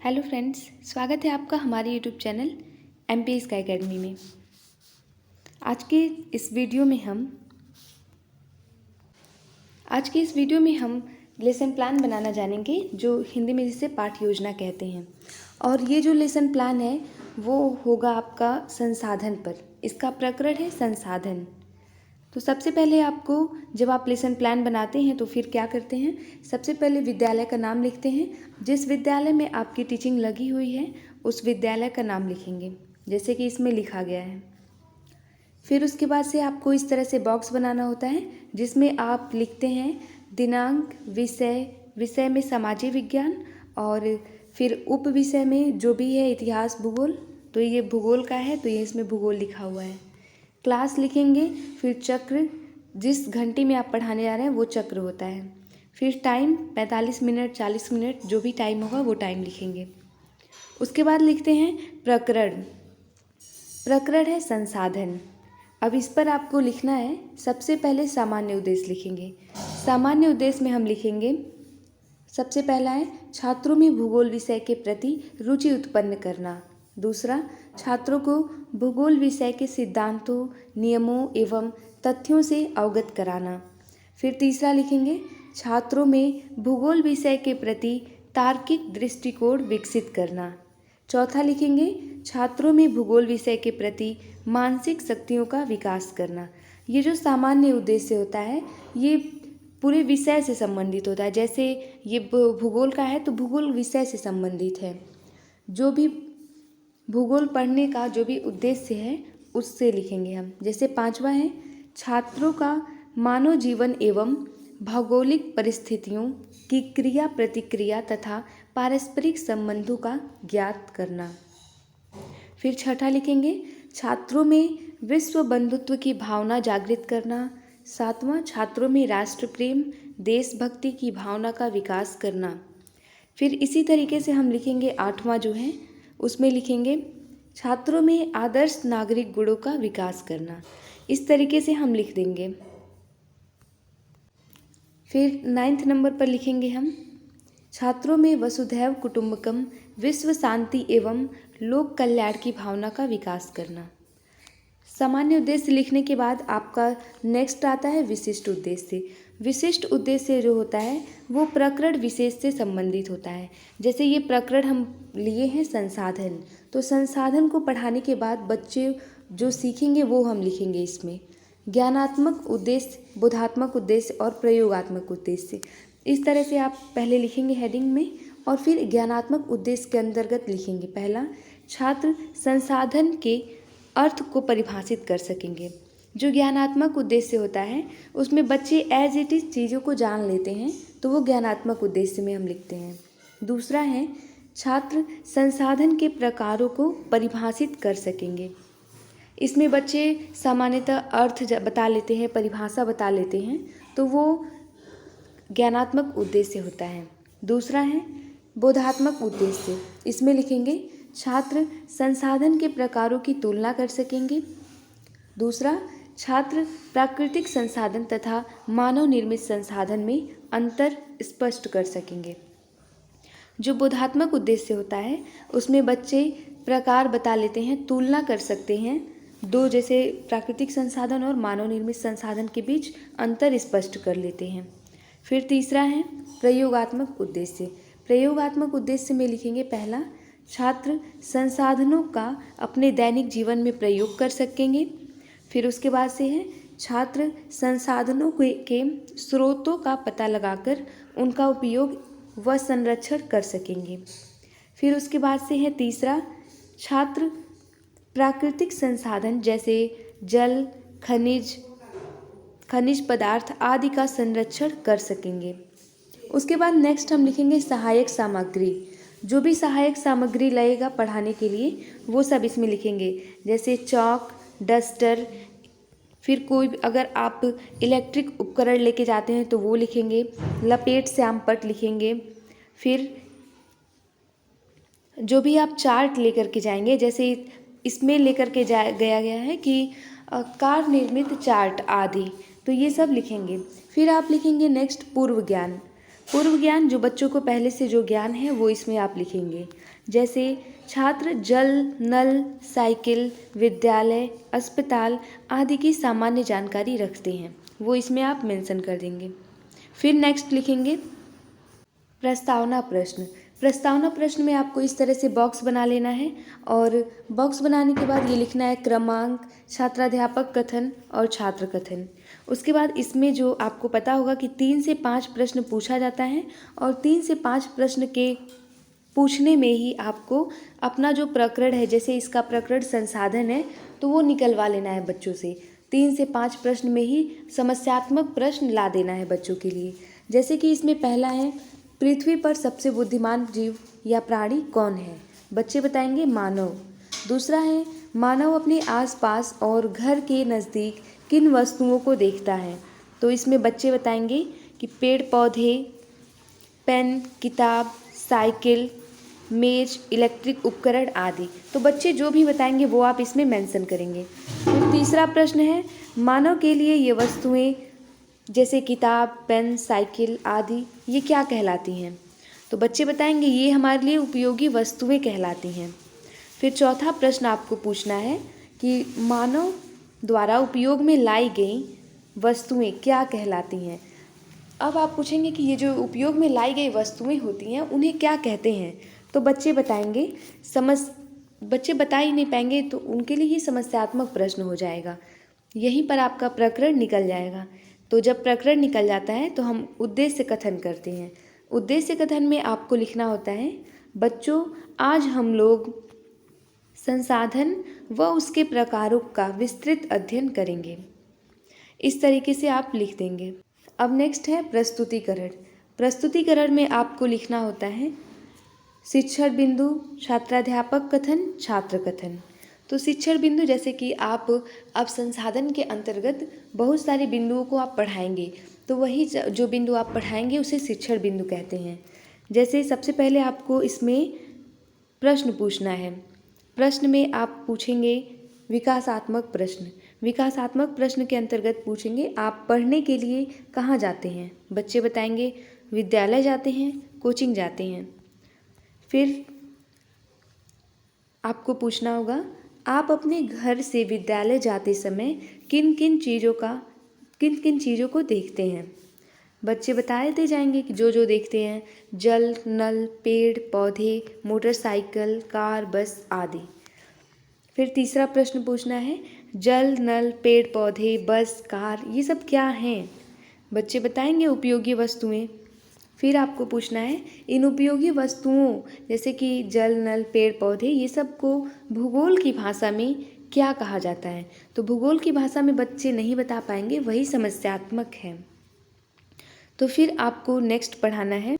Hello friends, स्वागत है आपका हमारे YouTube channel MP sky academy में। आज के इस वीडियो में हम लेसन प्लान बनाना जानेंगे, जो हिंदी में जिसे पाठ योजना कहते हैं। और ये जो लेसन प्लान है वो होगा आपका संसाधन पर। इसका प्रकरण है संसाधन। तो सबसे पहले आपको जब आप लेसन प्लान बनाते हैं तो फिर क्या करते हैं, सबसे पहले विद्यालय का नाम लिखते हैं। जिस विद्यालय में आपकी टीचिंग लगी हुई है उस विद्यालय का नाम लिखेंगे, जैसे कि इसमें लिखा गया है। फिर उसके बाद से आपको इस तरह से बॉक्स बनाना होता है जिसमें आप लिखते हैं दिनांक, विषय में सामाजिक विज्ञान, और फिर उप विषय में जो भी है इतिहास, भूगोल। तो ये भूगोल का है तो ये इसमें भूगोल लिखा हुआ है। क्लास लिखेंगे, फिर चक्र, जिस घंटे में आप पढ़ाने जा रहे हैं वो चक्र होता है। फिर टाइम 45 मिनट, 40 मिनट, जो भी टाइम होगा वो टाइम लिखेंगे। उसके बाद लिखते हैं प्रकरण। प्रकरण है संसाधन। अब इस पर आपको लिखना है, सबसे पहले सामान्य उद्देश्य लिखेंगे। सामान्य उद्देश्य में हम लिखेंगे, सबसे पहला है छात्रों में भूगोल विषय के प्रति रुचि उत्पन्न करना। दूसरा, छात्रों को भूगोल विषय के सिद्धांतों, नियमों एवं तथ्यों से अवगत कराना। फिर तीसरा लिखेंगे, छात्रों में भूगोल विषय के प्रति तार्किक दृष्टिकोण विकसित करना। चौथा लिखेंगे, छात्रों में भूगोल विषय के प्रति मानसिक शक्तियों का विकास करना। ये जो सामान्य उद्देश्य होता है ये पूरे विषय से संबंधित होता है। जैसे ये भूगोल का है तो भूगोल विषय से संबंधित है। जो भी भूगोल पढ़ने का जो भी उद्देश्य है उससे लिखेंगे हम। जैसे पांचवा है छात्रों का मानव जीवन एवं भौगोलिक परिस्थितियों की क्रिया प्रतिक्रिया तथा पारस्परिक संबंधों का ज्ञात करना। फिर छठा लिखेंगे, छात्रों में विश्व बंधुत्व की भावना जागृत करना। सातवां, छात्रों में राष्ट्र प्रेम, देशभक्ति की भावना का विकास करना। फिर इसी तरीके से हम लिखेंगे आठवां जो है उसमें लिखेंगे छात्रों में आदर्श नागरिक गुणों का विकास करना। इस तरीके से हम लिख देंगे। फिर 9th नंबर पर लिखेंगे हम छात्रों में वसुधैव कुटुंबकम, विश्व शांति एवं लोक कल्याण की भावना का विकास करना। सामान्य उद्देश्य लिखने के बाद आपका नेक्स्ट आता है विशिष्ट उद्देश्य। विशिष्ट उद्देश्य जो होता है वो प्रकरण विशेष से संबंधित होता है। जैसे ये प्रकरण हम लिए हैं संसाधन, तो संसाधन को पढ़ाने के बाद बच्चे जो सीखेंगे वो हम लिखेंगे इसमें। ज्ञानात्मक उद्देश्य, बोधात्मक उद्देश्य और प्रयोगात्मक उद्देश्य, इस तरह से आप पहले लिखेंगे हेडिंग में। और फिर ज्ञानात्मक उद्देश्य के अंतर्गत लिखेंगे पहला, छात्र संसाधन के अर्थ को परिभाषित कर सकेंगे। जो ज्ञानात्मक उद्देश्य होता है उसमें बच्चे एज इट इज़ चीज़ों को जान लेते हैं, तो वो ज्ञानात्मक उद्देश्य में हम लिखते हैं। दूसरा है छात्र संसाधन के प्रकारों को परिभाषित कर सकेंगे। इसमें बच्चे सामान्यतः अर्थ बता लेते हैं, परिभाषा बता लेते हैं, तो वो ज्ञानात्मक उद्देश्य होता है। दूसरा है बोधात्मक उद्देश्य। इसमें लिखेंगे छात्र संसाधन के प्रकारों की तुलना कर सकेंगे। दूसरा, छात्र प्राकृतिक संसाधन तथा मानव निर्मित संसाधन में अंतर स्पष्ट कर सकेंगे। जो बोधात्मक उद्देश्य होता है उसमें बच्चे प्रकार बता लेते हैं, तुलना कर सकते हैं दो, जैसे प्राकृतिक संसाधन और मानव निर्मित संसाधन के बीच अंतर स्पष्ट कर लेते हैं। फिर तीसरा है प्रयोगात्मक उद्देश्य। प्रयोगात्मक उद्देश्य में लिखेंगे पहला, छात्र संसाधनों का अपने दैनिक जीवन में प्रयोग कर सकेंगे। फिर उसके बाद से है छात्र संसाधनों के स्रोतों का पता लगाकर उनका उपयोग व संरक्षण कर सकेंगे। फिर उसके बाद से है तीसरा, छात्र प्राकृतिक संसाधन जैसे जल, खनिज पदार्थ आदि का संरक्षण कर सकेंगे। उसके बाद नेक्स्ट हम लिखेंगे सहायक सामग्री। जो भी सहायक सामग्री लगेगा पढ़ाने के लिए वो सब इसमें लिखेंगे, जैसे चॉक, डस्टर। फिर कोई अगर आप इलेक्ट्रिक उपकरण लेके जाते हैं तो वो लिखेंगे। लपेट श्याम पट्ट लिखेंगे। फिर जो भी आप चार्ट लेकर के जाएंगे, जैसे इसमें लेकर के गया है कि कार निर्मित चार्ट आदि, तो ये सब लिखेंगे। फिर आप लिखेंगे नेक्स्ट पूर्व ज्ञान। पूर्व ज्ञान जो बच्चों को पहले से जो ज्ञान है वो इसमें आप लिखेंगे। जैसे छात्र जल, नल, साइकिल, विद्यालय, अस्पताल आदि की सामान्य जानकारी रखते हैं, वो इसमें आप मेंशन कर देंगे। फिर नेक्स्ट लिखेंगे प्रस्तावना प्रश्न। प्रस्तावना प्रश्न में आपको इस तरह से बॉक्स बना लेना है और बॉक्स बनाने के बाद ये लिखना है क्रमांक, छात्राध्यापक कथन और छात्र कथन। उसके बाद इसमें जो आपको पता होगा कि 3 से 5 प्रश्न पूछा जाता है और 3 से 5 प्रश्न के पूछने में ही आपको अपना जो प्रकरण है, जैसे इसका प्रकरण संसाधन है तो वो निकलवा लेना है बच्चों से। 3 से 5 प्रश्न में ही समस्यात्मक प्रश्न ला देना है बच्चों के लिए। जैसे कि इसमें पहला है पृथ्वी पर सबसे बुद्धिमान जीव या प्राणी कौन है? बच्चे बताएंगे मानव। दूसरा है मानव अपने आसपास और घर के नज़दीक किन वस्तुओं को देखता है? तो इसमें बच्चे बताएंगे कि पेड़ पौधे, पेन, किताब, साइकिल, मेज, इलेक्ट्रिक उपकरण आदि। तो बच्चे जो भी बताएंगे वो आप इसमें मेंशन करेंगे। फिर तीसरा प्रश्न है मानव के लिए ये वस्तुएं जैसे किताब, पेन, साइकिल आदि ये क्या कहलाती हैं? तो बच्चे बताएंगे ये हमारे लिए उपयोगी वस्तुएं कहलाती हैं। फिर चौथा प्रश्न आपको पूछना है कि मानव द्वारा उपयोग में लाई गई वस्तुएं क्या कहलाती हैं? अब आप पूछेंगे कि ये जो उपयोग में लाई गई वस्तुएं होती हैं उन्हें क्या कहते हैं? तो बच्चे बताएंगे बच्चे बता ही नहीं पाएंगे तो उनके लिए ये समस्यात्मक प्रश्न हो जाएगा। यहीं पर आपका प्रकरण निकल जाएगा। तो जब प्रकरण निकल जाता है तो हम उद्देश्य कथन करते हैं। उद्देश्य कथन में आपको लिखना होता है बच्चों आज हम लोग संसाधन व उसके प्रकारों का विस्तृत अध्ययन करेंगे। इस तरीके से आप लिख देंगे। अब नेक्स्ट है प्रस्तुतिकरण। प्रस्तुतिकरण में आपको लिखना होता है शिक्षण बिंदु, छात्राध्यापक कथन, छात्र कथन। तो शिक्षण बिंदु जैसे कि आप अब संसाधन के अंतर्गत बहुत सारे बिंदुओं को आप पढ़ाएंगे तो वही जो बिंदु आप पढ़ाएंगे उसे शिक्षण बिंदु कहते हैं। जैसे सबसे पहले आपको इसमें प्रश्न पूछना है। प्रश्न में आप पूछेंगे विकासात्मक प्रश्न। विकासात्मक प्रश्न के अंतर्गत पूछेंगे आप पढ़ने के लिए कहाँ जाते हैं? बच्चे बताएंगे विद्यालय जाते हैं, कोचिंग जाते हैं। फिर आपको पूछना होगा आप अपने घर से विद्यालय जाते समय किन किन चीज़ों को देखते हैं? बच्चे बताते जाएंगे कि जो देखते हैं जल, नल, पेड़ पौधे, मोटरसाइकिल, कार, बस आदि। फिर तीसरा प्रश्न पूछना है जल, नल, पेड़ पौधे, बस, कार ये सब क्या हैं? बच्चे बताएंगे उपयोगी वस्तुएं। फिर आपको पूछना है इन उपयोगी वस्तुओं जैसे कि जल, नल, पेड़ पौधे ये सब को भूगोल की भाषा में क्या कहा जाता है? तो भूगोल की भाषा में बच्चे नहीं बता पाएंगे, वही समस्यात्मक है। तो फिर आपको नेक्स्ट पढ़ाना है,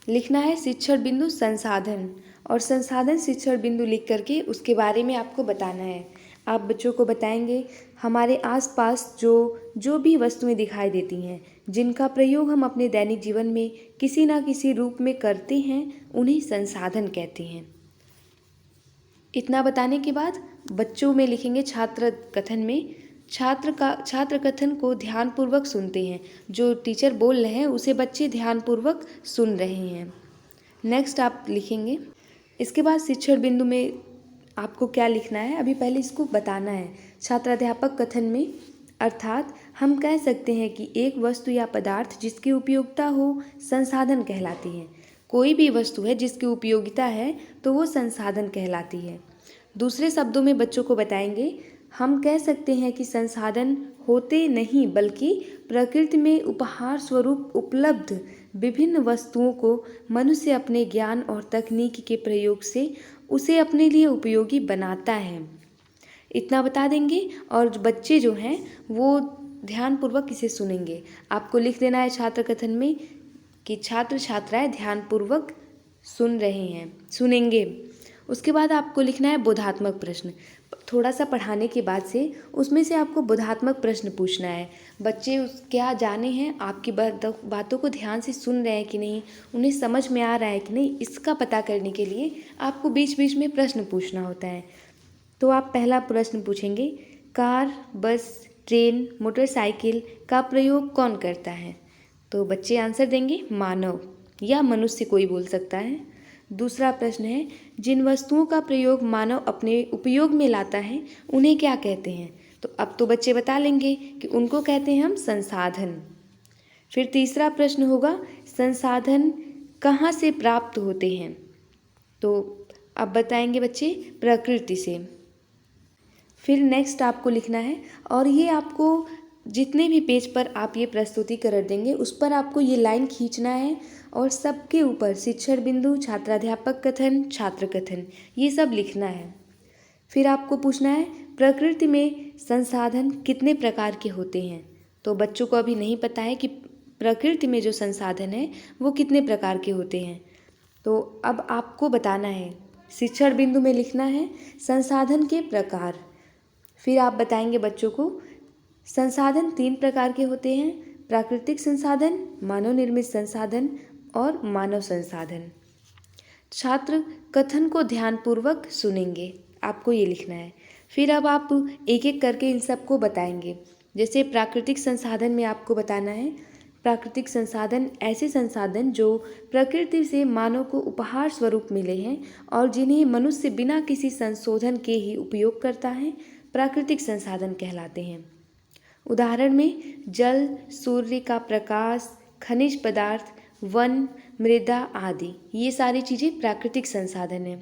लिखना है शिक्षण बिंदु संसाधन और संसाधन शिक्षण बिंदु लिख करके उसके बारे में आपको बताना है। आप बच्चों को बताएंगे हमारे आसपास जो भी वस्तुएं दिखाई देती हैं जिनका प्रयोग हम अपने दैनिक जीवन में किसी ना किसी रूप में करते हैं उन्हें संसाधन कहते हैं। इतना बताने के बाद बच्चों में लिखेंगे छात्र कथन में छात्र कथन को ध्यानपूर्वक सुनते हैं। जो टीचर बोल रहे हैं उसे बच्चे ध्यानपूर्वक सुन रहे हैं। नेक्स्ट आप लिखेंगे। इसके बाद शिक्षण बिंदु में आपको क्या लिखना है अभी पहले इसको बताना है। छात्राध्यापक कथन में अर्थात हम कह सकते हैं कि एक वस्तु या पदार्थ जिसकी उपयोगिता हो संसाधन कहलाती है। कोई भी वस्तु है जिसकी उपयोगिता है तो वो संसाधन कहलाती है। दूसरे शब्दों में बच्चों को बताएंगे हम कह सकते हैं कि संसाधन होते नहीं बल्कि प्रकृति में उपहार स्वरूप उपलब्ध विभिन्न वस्तुओं को मनुष्य अपने ज्ञान और तकनीक के प्रयोग से उसे अपने लिए उपयोगी बनाता है। इतना बता देंगे और बच्चे जो हैं वो ध्यानपूर्वक इसे सुनेंगे। आपको लिख देना है छात्र कथन में कि छात्र छात्राएं ध्यानपूर्वक सुनेंगे। उसके बाद आपको लिखना है बोधात्मक प्रश्न। थोड़ा सा पढ़ाने के बाद से उसमें से आपको बोधात्मक प्रश्न पूछना है। बच्चे क्या जाने हैं आपकी बातों को ध्यान से सुन रहे हैं कि नहीं, उन्हें समझ में आ रहा है कि नहीं, इसका पता करने के लिए आपको बीच बीच में प्रश्न पूछना होता है। तो आप पहला प्रश्न पूछेंगे कार, बस, ट्रेन, मोटरसाइकिल का प्रयोग कौन करता है? तो बच्चे आंसर देंगे मानव या मनुष्य कोई बोल सकता है। दूसरा प्रश्न है, जिन वस्तुओं का प्रयोग मानव अपने उपयोग में लाता है उन्हें क्या कहते हैं? तो अब तो बच्चे बता लेंगे कि उनको कहते हैं हम संसाधन। फिर तीसरा प्रश्न होगा, संसाधन कहाँ से प्राप्त होते हैं? तो अब बताएंगे बच्चे, प्रकृति से। फिर नेक्स्ट आपको लिखना है, और ये आपको जितने भी पेज पर आप ये प्रस्तुतिकरण देंगे उस पर आपको ये लाइन खींचना है और सबके ऊपर शिक्षण बिंदु, छात्राध्यापक कथन, छात्र कथन, ये सब लिखना है। फिर आपको पूछना है, प्रकृति में संसाधन कितने प्रकार के होते हैं? तो बच्चों को अभी नहीं पता है कि प्रकृति में जो संसाधन है वो कितने प्रकार के होते हैं। तो अब आपको बताना है, शिक्षण बिंदु में लिखना है संसाधन के प्रकार। फिर आप बताएंगे बच्चों को, संसाधन 3 प्रकार के होते हैं, प्राकृतिक संसाधन, मानव निर्मित संसाधन और मानव संसाधन। छात्र कथन को ध्यानपूर्वक सुनेंगे, आपको ये लिखना है। फिर अब आप एक एक करके इन सबको बताएंगे। जैसे प्राकृतिक संसाधन में आपको बताना है, प्राकृतिक संसाधन ऐसे संसाधन जो प्रकृति से मानव को उपहार स्वरूप मिले हैं और जिन्हें मनुष्य बिना किसी संशोधन के ही उपयोग करता है, प्राकृतिक संसाधन कहलाते हैं। उदाहरण में जल, सूर्य का प्रकाश, खनिज पदार्थ, वन, मृदा आदि, ये सारी चीज़ें प्राकृतिक संसाधन हैं।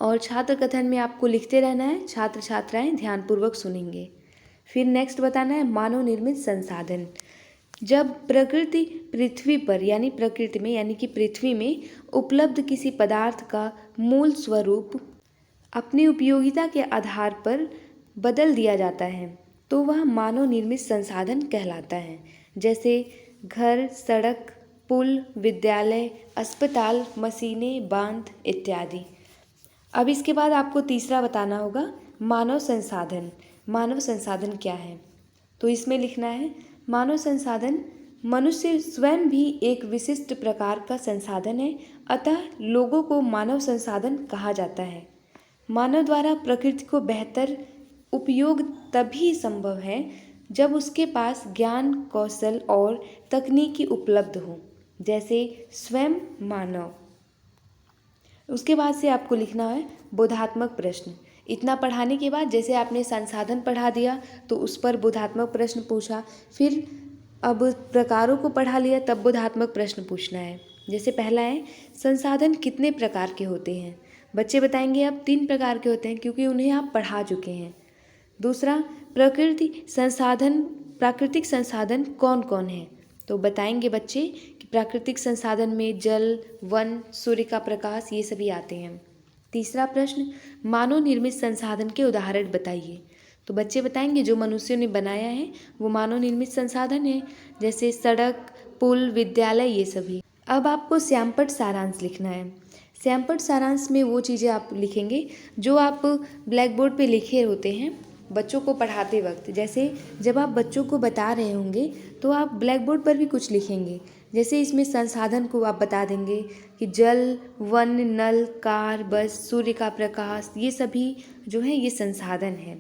और छात्र कथन में आपको लिखते रहना है, छात्र छात्राएं ध्यानपूर्वक सुनेंगे। फिर नेक्स्ट बताना है मानव निर्मित संसाधन। जब प्रकृति पृथ्वी पर यानी प्रकृति में यानी कि पृथ्वी में उपलब्ध किसी पदार्थ का मूल स्वरूप अपनी उपयोगिता के आधार पर बदल दिया जाता है तो वह मानव निर्मित संसाधन कहलाता है। जैसे घर, सड़क, पुल, विद्यालय, अस्पताल, मशीनें, बांध इत्यादि। अब इसके बाद आपको तीसरा बताना होगा, मानव संसाधन। मानव संसाधन क्या है? तो इसमें लिखना है, मानव संसाधन मनुष्य स्वयं भी एक विशिष्ट प्रकार का संसाधन है, अतः लोगों को मानव संसाधन कहा जाता है। मानव द्वारा प्रकृति को बेहतर उपयोग तभी संभव है जब उसके पास ज्ञान, कौशल और तकनीकी उपलब्ध हो, जैसे स्वयं मानव। उसके बाद से आपको लिखना है बोधात्मक प्रश्न। इतना पढ़ाने के बाद जैसे आपने संसाधन पढ़ा दिया तो उस पर बोधात्मक प्रश्न पूछा, फिर अब प्रकारों को पढ़ा लिया तब बोधात्मक प्रश्न पूछना है। जैसे पहला है, संसाधन कितने प्रकार के होते हैं? बच्चे बताएंगे अब 3 प्रकार के होते हैं क्योंकि उन्हें आप पढ़ा चुके हैं। दूसरा, प्राकृतिक संसाधन कौन कौन है? तो बताएंगे बच्चे कि प्राकृतिक संसाधन में जल, वन, सूर्य का प्रकाश, ये सभी आते हैं। तीसरा प्रश्न, मानव निर्मित संसाधन के उदाहरण बताइए। तो बच्चे बताएंगे जो मनुष्यों ने बनाया है वो मानव निर्मित संसाधन है, जैसे सड़क, पुल, विद्यालय, ये सभी। अब आपको श्यामपट्ट सारांश लिखना है। श्यामपट्ट सारांश में वो चीज़ें आप लिखेंगे जो आप ब्लैक बोर्ड पे लिखे होते हैं बच्चों को पढ़ाते वक्त। जैसे जब आप बच्चों को बता रहे होंगे तो आप ब्लैक बोर्ड पर भी कुछ लिखेंगे। जैसे इसमें संसाधन को आप बता देंगे कि जल, वन, नल, कार, बस, सूर्य का प्रकाश, ये सभी जो है ये संसाधन है।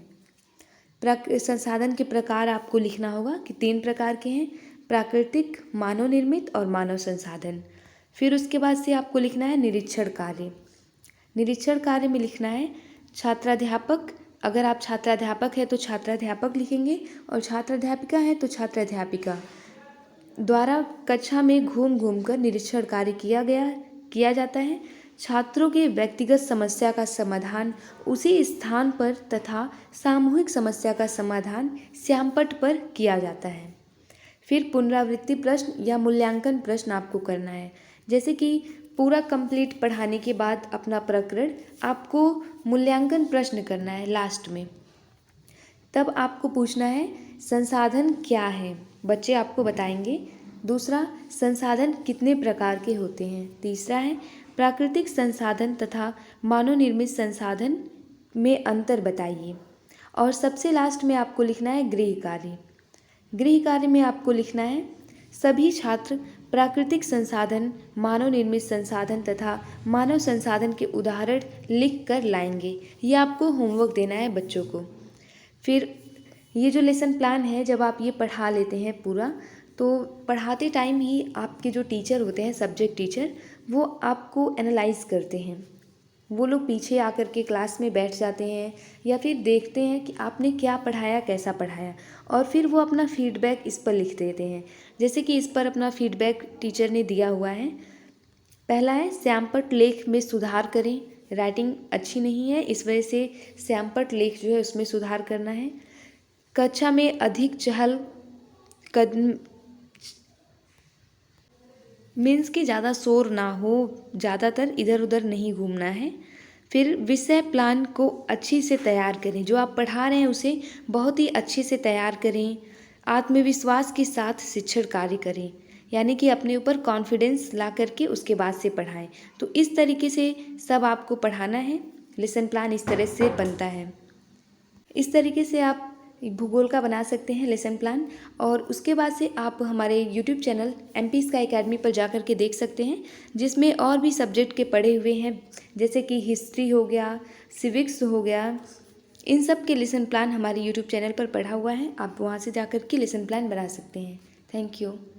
संसाधन के प्रकार आपको लिखना होगा कि 3 प्रकार के हैं, प्राकृतिक, मानव निर्मित और मानव संसाधन। फिर उसके बाद से आपको लिखना है निरीक्षण कार्य। निरीक्षण कार्य में लिखना है छात्राध्यापक, अगर आप छात्राध्यापक है तो छात्राध्यापक लिखेंगे और छात्राध्यापिका है तो छात्राध्यापिका द्वारा कक्षा में घूम घूम कर निरीक्षण कार्य किया जाता है। छात्रों के व्यक्तिगत समस्या का समाधान उसी स्थान पर तथा सामूहिक समस्या का समाधान श्यामपट्ट पर किया जाता है। फिर पुनरावृत्ति प्रश्न या मूल्यांकन प्रश्न आपको करना है। जैसे कि पूरा कंप्लीट पढ़ाने के बाद अपना प्रकरण आपको मूल्यांकन प्रश्न करना है लास्ट में। तब आपको पूछना है संसाधन क्या है, बच्चे आपको बताएंगे। दूसरा, संसाधन कितने प्रकार के होते हैं। तीसरा है प्राकृतिक संसाधन तथा मानव निर्मित संसाधन में अंतर बताइए। और सबसे लास्ट में आपको लिखना है गृह कार्य। गृह कार्य में आपको लिखना है सभी छात्र प्राकृतिक संसाधन, मानव निर्मित संसाधन तथा मानव संसाधन के उदाहरण लिख कर लाएंगे। ये आपको होमवर्क देना है बच्चों को। फिर ये जो लेसन प्लान है जब आप ये पढ़ा लेते हैं पूरा, तो पढ़ाते टाइम ही आपके जो टीचर होते हैं सब्जेक्ट टीचर, वो आपको एनालाइज करते हैं। वो लोग पीछे आकर के क्लास में बैठ जाते हैं या फिर देखते हैं कि आपने क्या पढ़ाया, कैसा पढ़ाया, और फिर वो अपना फीडबैक इस पर लिख देते हैं। जैसे कि इस पर अपना फीडबैक टीचर ने दिया हुआ है। पहला है, श्यामपट्ट लेख में सुधार करें। राइटिंग अच्छी नहीं है, इस वजह से श्यामपट्ट लेख जो है उसमें सुधार करना है। कक्षा में अधिक चहल कदम मीन्स कि ज़्यादा शोर ना हो, ज़्यादातर इधर उधर नहीं घूमना है। फिर विषय प्लान को अच्छी से तैयार करें, जो आप पढ़ा रहे हैं उसे बहुत ही अच्छे से तैयार करें। आत्मविश्वास के साथ शिक्षण कार्य करें, यानी कि अपने ऊपर कॉन्फिडेंस ला करके उसके बाद से पढ़ाएं। तो इस तरीके से सब आपको पढ़ाना है। लेसन प्लान इस तरह से बनता है। इस तरीके से आप भूगोल का बना सकते हैं लेसन प्लान। और उसके बाद से आप हमारे YouTube channel MP sky academy पर जा कर के देख सकते हैं, जिसमें और भी सब्जेक्ट के पढ़े हुए हैं, जैसे कि हिस्ट्री हो गया, सिविक्स हो गया। इन सब के लेसन प्लान हमारे यूट्यूब चैनल पर पढ़ा हुआ है। आप वहाँ से जा कर के लेसन प्लान बना सकते हैं। Thank you.